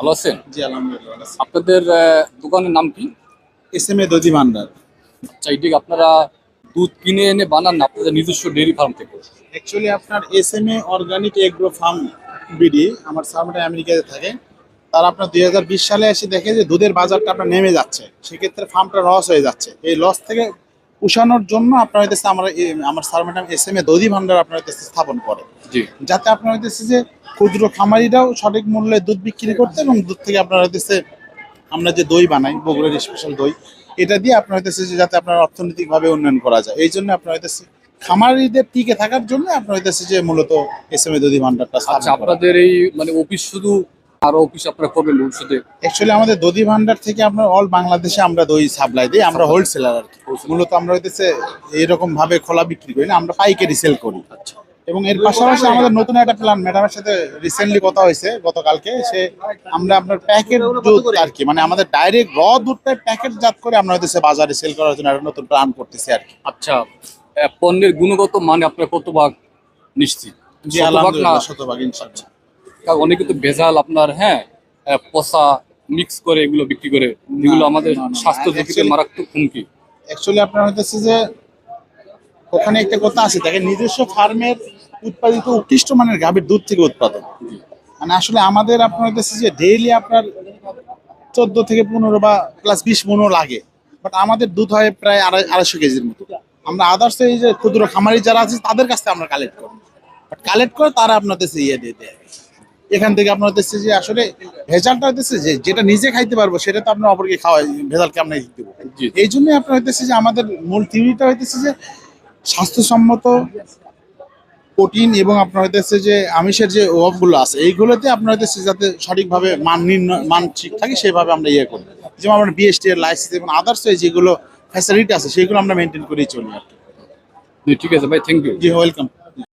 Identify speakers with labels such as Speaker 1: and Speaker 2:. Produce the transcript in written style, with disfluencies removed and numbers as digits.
Speaker 1: ভালো আছেন?
Speaker 2: জি আলহামদুলিল্লাহ ভালো আছি।
Speaker 1: আপনাদের দোকানের নাম কি?
Speaker 2: এসএমএ দধি ভান্ডার।
Speaker 1: আচ্ছা, এটি কি আপনারা দুধ কিনে এনে বানান না আপনাদের নিজস্ব ডেইরি ফার্ম থেকে?
Speaker 2: অ্যাকচুয়ালি আপনার SMA organic agro farm BD আমার সামনে আমেরিকাতে থাকে। তারা আপনার 2020 সালে এসে দেখে যে দুধের বাজারটা আপনার নেমে যাচ্ছে, সেক্ষেত্রে ফার্মটা লস হয়ে যাচ্ছে। এই লস থেকে উঠানোর জন্য আপনার হইতেছে আমার স্যার ম্যাডাম এসএমএ দধি ভান্ডার আপনার হইতেছে স্থাপন করে,
Speaker 1: জি।
Speaker 2: যাতে আপনার হইতেছে যে ক্ষুদ্র খামারিরাও সঠিক মূল্যে দুধ বিক্রি করতে এবং দুধ থেকে আপনার হইতেছে আমরা যে দই বানাই বগুড়ার স্পেশাল দই, এটা দিয়ে আপনার হইতেছে যে যাতে আপনার অর্থনৈতিকভাবে উন্নয়ন করা যায়। এই জন্য আপনার হইতেছে খামারিদের টিকে থাকার জন্য আপনার হইতেছে যে মূলত এসএমএ দধি ভান্ডারটা
Speaker 1: আচ্ছা,
Speaker 2: স্থাপন করা।
Speaker 1: আপনাদের এই মানে অফিস শুধু আরো অফিস আপনারা করবেন ভবিষ্যতে?
Speaker 2: অ্যাকচুয়ালি আমাদের দধি ভান্ডার থেকে আপনার অল বাংলাদেশে আমরা দই সাপ্লাই দিই, আমরা হোলসেলার আর কি। মূলত আমরা হইতেছে এইরকম ভাবে খোলা বিক্রি করি না, আমরা পাইকারি সেল করি।
Speaker 1: আচ্ছা,
Speaker 2: এবং এর পাশাপাশি আমাদের নতুন একটা প্ল্যান, ম্যাডামের সাথে রিসেন্টলি কথা হয়েছে গতকালকে, আমরা আপনার প্যাকেট দুধ আর কি, মানে আমাদের ডাইরেক্ট দুধটা প্যাকেট জাত করে আমরা হইতেছে বাজারে সেল করার জন্য একটা নতুন প্ল্যান করতেছি আর কি।
Speaker 1: আচ্ছা, পণ্যের গুণগত মানে আপনার কত ভাগ নিশ্চিত?
Speaker 2: জি
Speaker 1: শতভাগ না?
Speaker 2: আলহামদুলিল্লাহ শতভাগ ইনশাআল্লাহ।
Speaker 1: কারণ অনেকে তো ভেজাল আপনার পচা মিক্স করে এগুলো বিক্রি করে, যেগুলো আমাদের স্বাস্থ্য ঝুঁকিতে মারাত্মক হুমকি।
Speaker 2: অ্যাকচুয়ালি আপনার হইতেছে যে ওখানে একটা কথা আছে, দেখেন নিজস্ব ফার্মের উৎপাদিত উৎকৃষ্ট মানের গাভীর দুধ থেকে উৎপাদন, মানে আসলে আমাদের আপনার হইতেছে যে ডেইলি আপনার 14 থেকে 15 বা প্লাস 20 মনও লাগে, বাট আমাদের দুধ হয় প্রায় 250 কেজির মতো। আমরা আদার্স এই যে ক্ষুদ্র খামারি যারা আছে তাদের কাছ থেকে আমরা কালেক্ট করি, বাট কালেক্ট করে তারা আপনাদের ইয়ে দিয়ে দেয়। এখান থেকে আপনার হচ্ছে যে আসলে ভেজালটা হইতেছে যে যেটা নিজে খাইতে পারবো সেটা তো আপনার অপরকে খাওয়াই, ভেজালকে আমরা দেবো।
Speaker 1: জি।
Speaker 2: এই জন্যই আপনার হইতেছে যে আমাদের মূল থিওরিটা হইতেছে যে স্বাস্থ্যসম্মত প্রোটিন এবং আপনার হইতেছে যে আমিষের যে অভাবগুলো আছে এইগুলোতে আপনার হইতেছে যাতে সঠিকভাবে মান ঠিক থাকে সেভাবে আমরা ইয়ে করি। যেমন আমরা বিএসটি এর লাইসেন্স এবং আদার্স যেগুলো ফ্যাসিলিটি আছে সেগুলো আমরা মেনটেন করেই চলি আর কি।
Speaker 1: ঠিক আছে ভাই, থ্যাংক ইউ।
Speaker 2: G welcome.